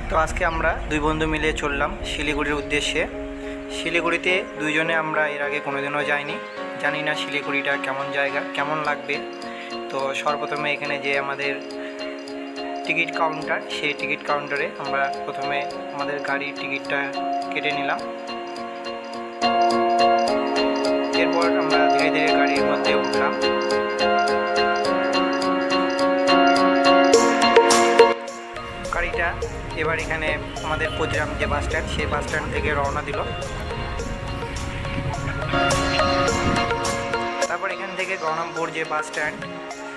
তো আজকে আমরা দুই বন্ধু মিলে চললাম শিলিগুড়ির উদ্দেশ্যে। শিলিগুড়িতে দুইজনে আমরা এর আগে কোনোদিনও যাইনি, জানি না শিলিগুড়িটা কেমন জায়গা, কেমন লাগবে। তো সর্বপ্রথমে এখানে যে আমাদের টিকিট কাউন্টার, সেই টিকিট কাউন্টারে আমরা প্রথমে আমাদের গাড়ির টিকিটটা কেটে নিলাম। এরপর আমরা ধীরে ধীরে গাড়ির মধ্যে উঠলাম। গাড়িটা এবার এখানে আমাদের পজিরাম যে বাস স্ট্যান্ড, সেই বাস স্ট্যান্ড থেকে রওনা দিল। তারপর এখান থেকে গণমপুর যে বাস স্ট্যান্ড,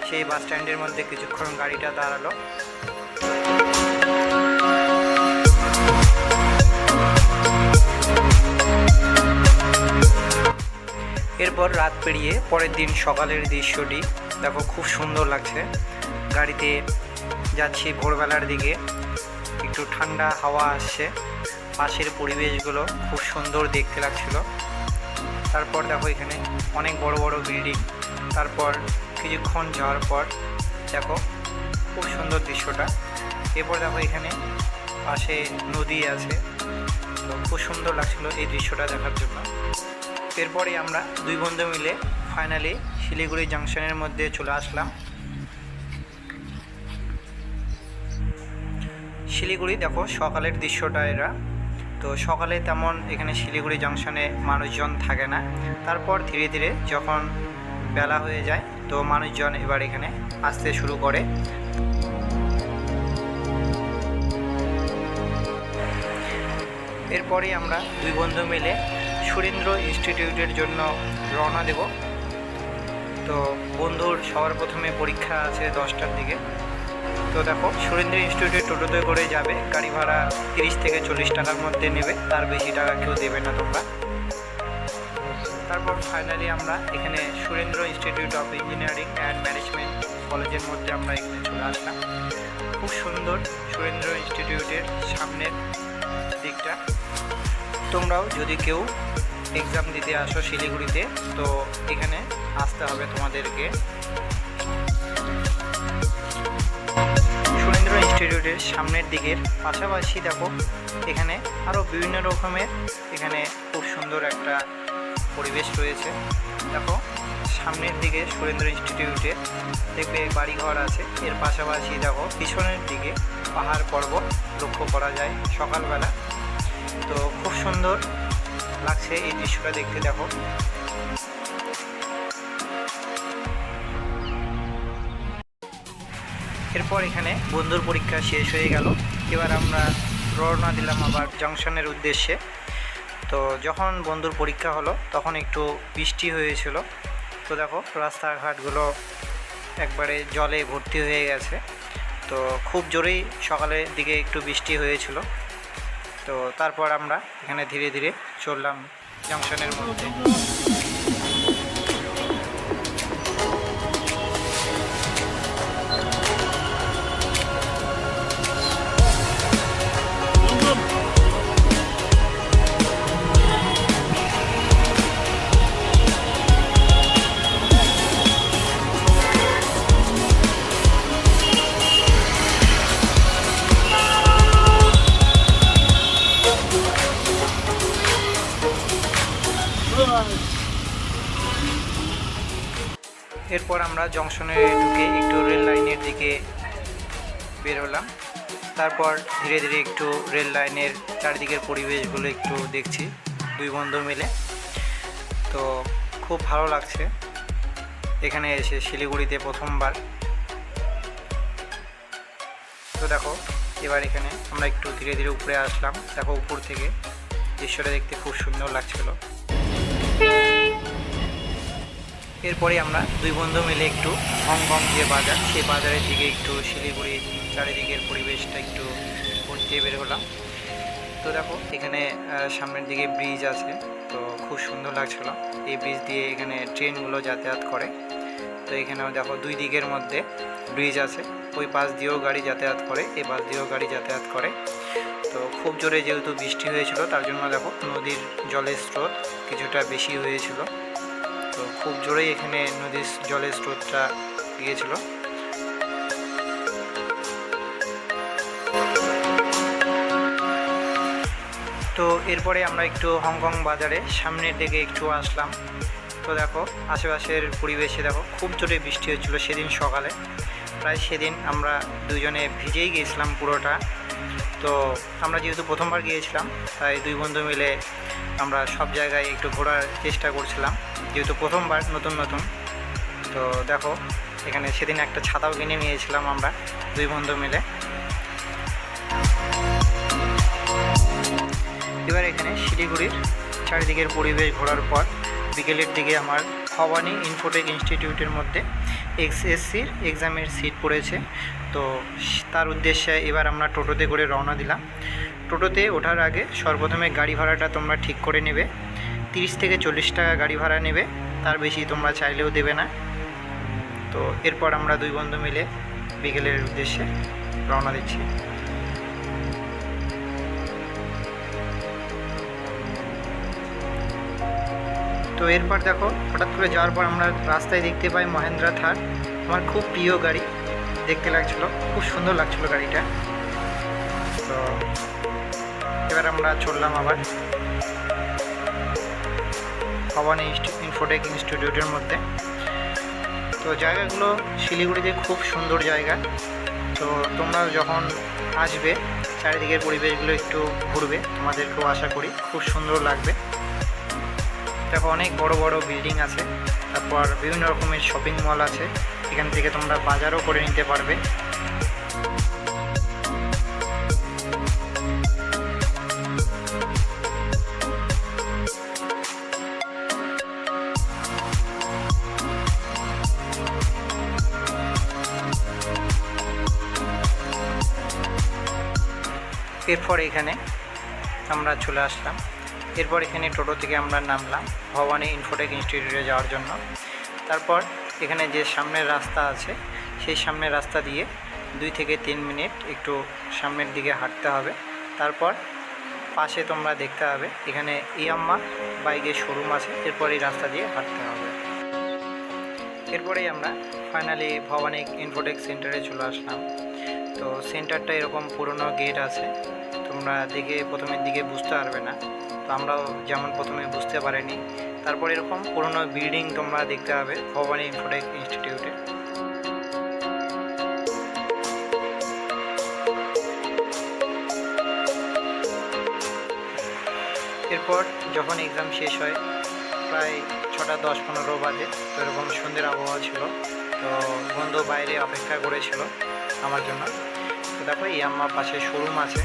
সেই বাস স্ট্যান্ডের মধ্যে কিছুক্ষণ গাড়িটা দাঁড়ালো। এরপর রাত পেরিয়ে পরের দিন সকালের দৃশ্যটি দেখো, খুব সুন্দর লাগছে। গাড়িতে যাচ্ছি ভোরবেলার দিকে, একটু ঠান্ডা হাওয়া আসছে, পাশের পরিবেশগুলো খুব সুন্দর দেখতে লাগছিল। তারপর দেখো এখানে অনেক বড় বড় বিল্ডিং। তারপর কিছুক্ষণ যাওয়ার পর দেখো খুব সুন্দর দৃশ্যটা। এরপর দেখো এখানে পাশে নদী আছে, তো খুব সুন্দর লাগছিল এই দৃশ্যটা দেখার জন্য। এরপরে আমরা দুই বন্ধু মিলে ফাইনালি শিলিগুড়ি জাংশনের মধ্যে চলে আসলাম। শিলিগুড়ি দেখো সকালের দৃশ্যটা এরা। তো সকালে তেমন এখানে শিলিগুড়ি জাংশনে মানুষজন থাকে না। তারপর ধীরে ধীরে যখন বেলা হয়ে যায়, তো মানুষজন এবার এখানে আসতে শুরু করে। এরপরে আমরা দুই বন্ধু মিলে সুরেন্দ্র ইনস্টিটিউটের জন্য রওনা দেব। তো বন্ধুর সবার প্রথমে পরীক্ষা আছে 10টার দিকে। তো দেখো সুরেন্দ্র ইনস্টিটিউটে টোটোতে করে যাবে, গাড়ি ভাড়া 30 থেকে 40 টাকার মধ্যে নেবে, তার বেশি টাকা কেউ দেবে না তোমরা। তারপর ফাইনালি আমরা এখানে Surendra institute of engineering and management কলেজের মধ্যে আমরা এখানে চলে আসলাম। খুব সুন্দর সুরেন্দ্র ইনস্টিটিউটের সামনের দিকটা। তোমরাও যদি কেউ এক্সাম দিতে আসো শিলিগুড়িতে, তো এখানে আসতে হবে তোমাদেরকে। সুরেন্দ্র ইনস্টিটিউটের সামনের দিকের পাশাপাশি দেখো এখানে আরও বিভিন্ন রকমের এখানে খুব সুন্দর একটা পরিবেশ রয়েছে। দেখো সামনের দিকে সুরেন্দ্র ইনস্টিটিউটে দেখবে বাড়িঘর আছে, এর পাশাপাশি দেখো পিছনের দিকে পাহাড় পর্বত লক্ষ্য করা যায় সকালবেলা। তো খুব সুন্দর লাগছে এই দৃশ্যটা দেখতে। দেখো এরপর এখানে বন্ধুর পরীক্ষা শেষ হয়ে গেল। এবার আমরা রওনা দিলাম আবার জংশনের উদ্দেশ্যে। তো যখন বন্ধুর পরীক্ষা হলো তখন একটু বৃষ্টি হয়েছিল। তো দেখো রাস্তাঘাটগুলো একবারে জলে ভর্তি হয়ে গেছে। তো খুব জোরেই সকালের দিকে একটু বৃষ্টি হয়েছিল। তো তারপর আমরা এখানে ধীরে ধীরে চললাম জংশনের মধ্যে। এরপর আমরা জংশনে ঢুকে একটু রেল লাইনের দিকে বের হলাম। তারপর ধীরে ধীরে একটু রেল লাইনের চারিদিকের পরিবেশগুলো একটু দেখছি দুই বন্ধু মিলে। তো খুব ভালো লাগছে এখানে এসে, শিলিগুড়িতে প্রথমবার। তো দেখো এবার এখানে আমরা একটু ধীরে ধীরে উপরে আসলাম। দেখো উপর থেকে দৃশ্যটা দেখতে খুব সুন্দর লাগছিল। এরপরে আমরা দুই বন্ধু মিলে একটু হংকং যে বাজার, সেই বাজারের দিকে একটু শিলিগুড়ির চারিদিকের পরিবেশটা একটু ঘুরতে বের হলাম। তো দেখো এখানে সামনের দিকে ব্রিজ আছে, তো খুব সুন্দর লাগছিল। এই ব্রিজ দিয়ে এখানে ট্রেনগুলো যাতায়াত করে। তো এখানেও দেখো দুই দিকের মধ্যে ব্রিজ আছে, ওই পাশ দিয়েও গাড়ি যাতায়াত করে, এই পাশ দিয়েও গাড়ি যাতায়াত করে। তো খুব জোরে যেহেতু বৃষ্টি হয়েছিল, তার জন্য দেখো নদীর জলের স্রোত কিছুটা বেশি হয়েছিল। তো খুব জোরেই এখানে নদীর জলের স্রোতটা গিয়েছিল। তো এরপরে আমরা একটু হংকং বাজারে সামনের দিকে একটু আসলাম। তো দেখো আশেপাশের পরিবেশে দেখো খুব জোরে বৃষ্টি হচ্ছিল সেদিন সকালে, প্রায় সেদিন আমরা দুজনে ভিজেই গিয়েছিলাম পুরোটা। তো আমরা যেহেতু প্রথমবার গিয়েছিলাম তাই দুই বন্ধু মিলে আমরা সব জায়গায় একটু ঘোরার চেষ্টা করছিলাম, যেহেতু প্রথমবার নতুন নতুন। তো দেখো এখানে সেদিন একটা ছাতাও কিনে নিয়েছিলাম আমরা দুই বন্ধু মিলে। এবার এখানে শিলিগুড়ির চারিদিকের পরিবেশ ঘোরার পর বিকেলের দিকে আমার ভবানী ইনফোটেক ইনস্টিটিউটের মধ্যে এসএসসির এক্সামের সিট পড়েছে। তো তার উদ্দেশ্যে এবার আমরা টোটোতে করে রওনা দিলাম। টোটোতে ওঠার আগে সর্বপ্রথমে গাড়ি ভাড়াটা তোমরা ঠিক করে নেবে, 30 থেকে 40 টাকা গাড়ি ভাড়া নেবে, তার বেশি তোমরা চাইলেও দেবে না। তো এরপর আমরা দুই বন্ধু মিলে বিকেলের উদ্দেশ্যে রওনা দিচ্ছি। তো এরপর দেখো হঠাৎ করে যাওয়ার পর আমরা রাস্তায় দেখতে পাই মহেন্দ্রা থার, আমার খুব প্রিয় গাড়ি দেখতে লাগছিলো, খুব সুন্দর লাগছিলো গাড়িটা। তো এবার আমরা চললাম আবার ভবানী ইনফোটেক ইনস্টিটিউটের মধ্যে। তো জায়গাগুলো শিলিগুড়িতে খুব সুন্দর জায়গা। তো তোমরা যখন আসবে চারিদিকের পরিবেশগুলো একটু ঘুরবে, তোমাদেরকেও আশা করি খুব সুন্দর লাগবে। দেখো অনেক বড় বড় বিল্ডিং আছে, তারপর বিভিন্ন রকমের শপিং মল আছে, এখান থেকে তোমরা বাজারও করে নিতে পারবে। এরপর এখানে আমরা চলে আসলাম। এরপর এখানে টোটো থেকে আমরা নামলাম ভবানী ইনফোটেক ইনস্টিটিউটে যাওয়ার জন্য। তারপর এখানে যে সামনের রাস্তা আছে সেই সামনের রাস্তা দিয়ে 2 থেকে 3 মিনিট একটু সামনের দিকে হাঁটতে হবে। তারপর পাশে তোমরা দেখতে হবে এখানে ইয়াম্মা বাইকের শোরুম আছে, এরপর এই রাস্তা দিয়ে হাঁটতে হবে। এরপরেই আমরা ফাইনালি ভবানী ইনফোটেক সেন্টারে চলে আসলাম। তো সেন্টারটা এরকম পুরনো গেট আছে, তোমরা দেখে প্রথমের দিকে বুঝতে পারবে না, তো আমরাও যেমন প্রথমে বুঝতে পারিনি। তারপর এরকম পুরনো বিল্ডিং তোমরা দেখতে পাবে ভবানী ইনফোটেক ইনস্টিটিউটে। এরপর যখন এক্সাম শেষ হয় প্রায় 6টা 10-15 বাজে, তো এরকম সন্ধ্যের আবহাওয়া ছিল। তো বন্ধু বাইরে অপেক্ষা করেছিল আমার জন্য। তো দেখো এই আমার পাশে শোরুম আছে,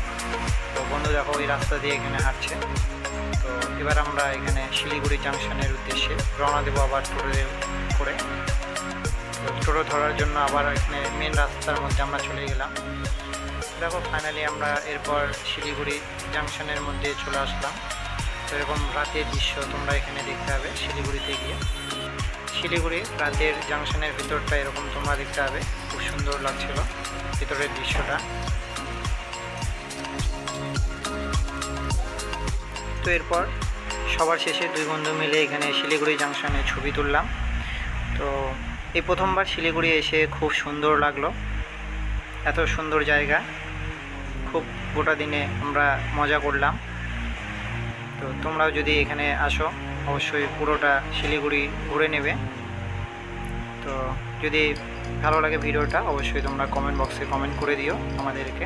তো বন্ধু দেখো ওই রাস্তা দিয়ে এখানে হাঁটছে। তো এবার আমরা এখানে শিলিগুড়ি জাংশনের উদ্দেশ্যে রওনা দেবো আবার টোটো করে। তো টোটো ধরার জন্য আবার এখানে মেন রাস্তার মধ্যে আমরা চলে গেলাম। দেখো ফাইনালি আমরা এরপর শিলিগুড়ি জাংশনের মধ্যে চলে আসলাম। তো এরকম রাতের দৃশ্য তোমরা এখানে দেখতে হবে শিলিগুড়িতে গিয়ে। শিলিগুড়ি রাতের জাংশনের ভিতরটা এরকম তোমরা দেখতে হবে, খুব সুন্দর লাগছিল ভিতরের দৃশ্যটা। তো এরপর সবার শেষে দুই বন্ধু মিলে এখানে শিলিগুড়ি জাংশনে ছবি তুললাম। তো এই প্রথমবার শিলিগুড়ি এসে খুব সুন্দর লাগলো, এত সুন্দর জায়গা, খুব গোটা দিনে আমরা মজা করলাম। তো তোমরাও যদি এখানে আসো অবশ্যই পুরোটা শিলিগুড়ি ঘুরে নেবে। তো যদি ভালো লাগে ভিডিওটা অবশ্যই তোমরা কমেন্ট বক্সে কমেন্ট করে দিও আমাদেরকে।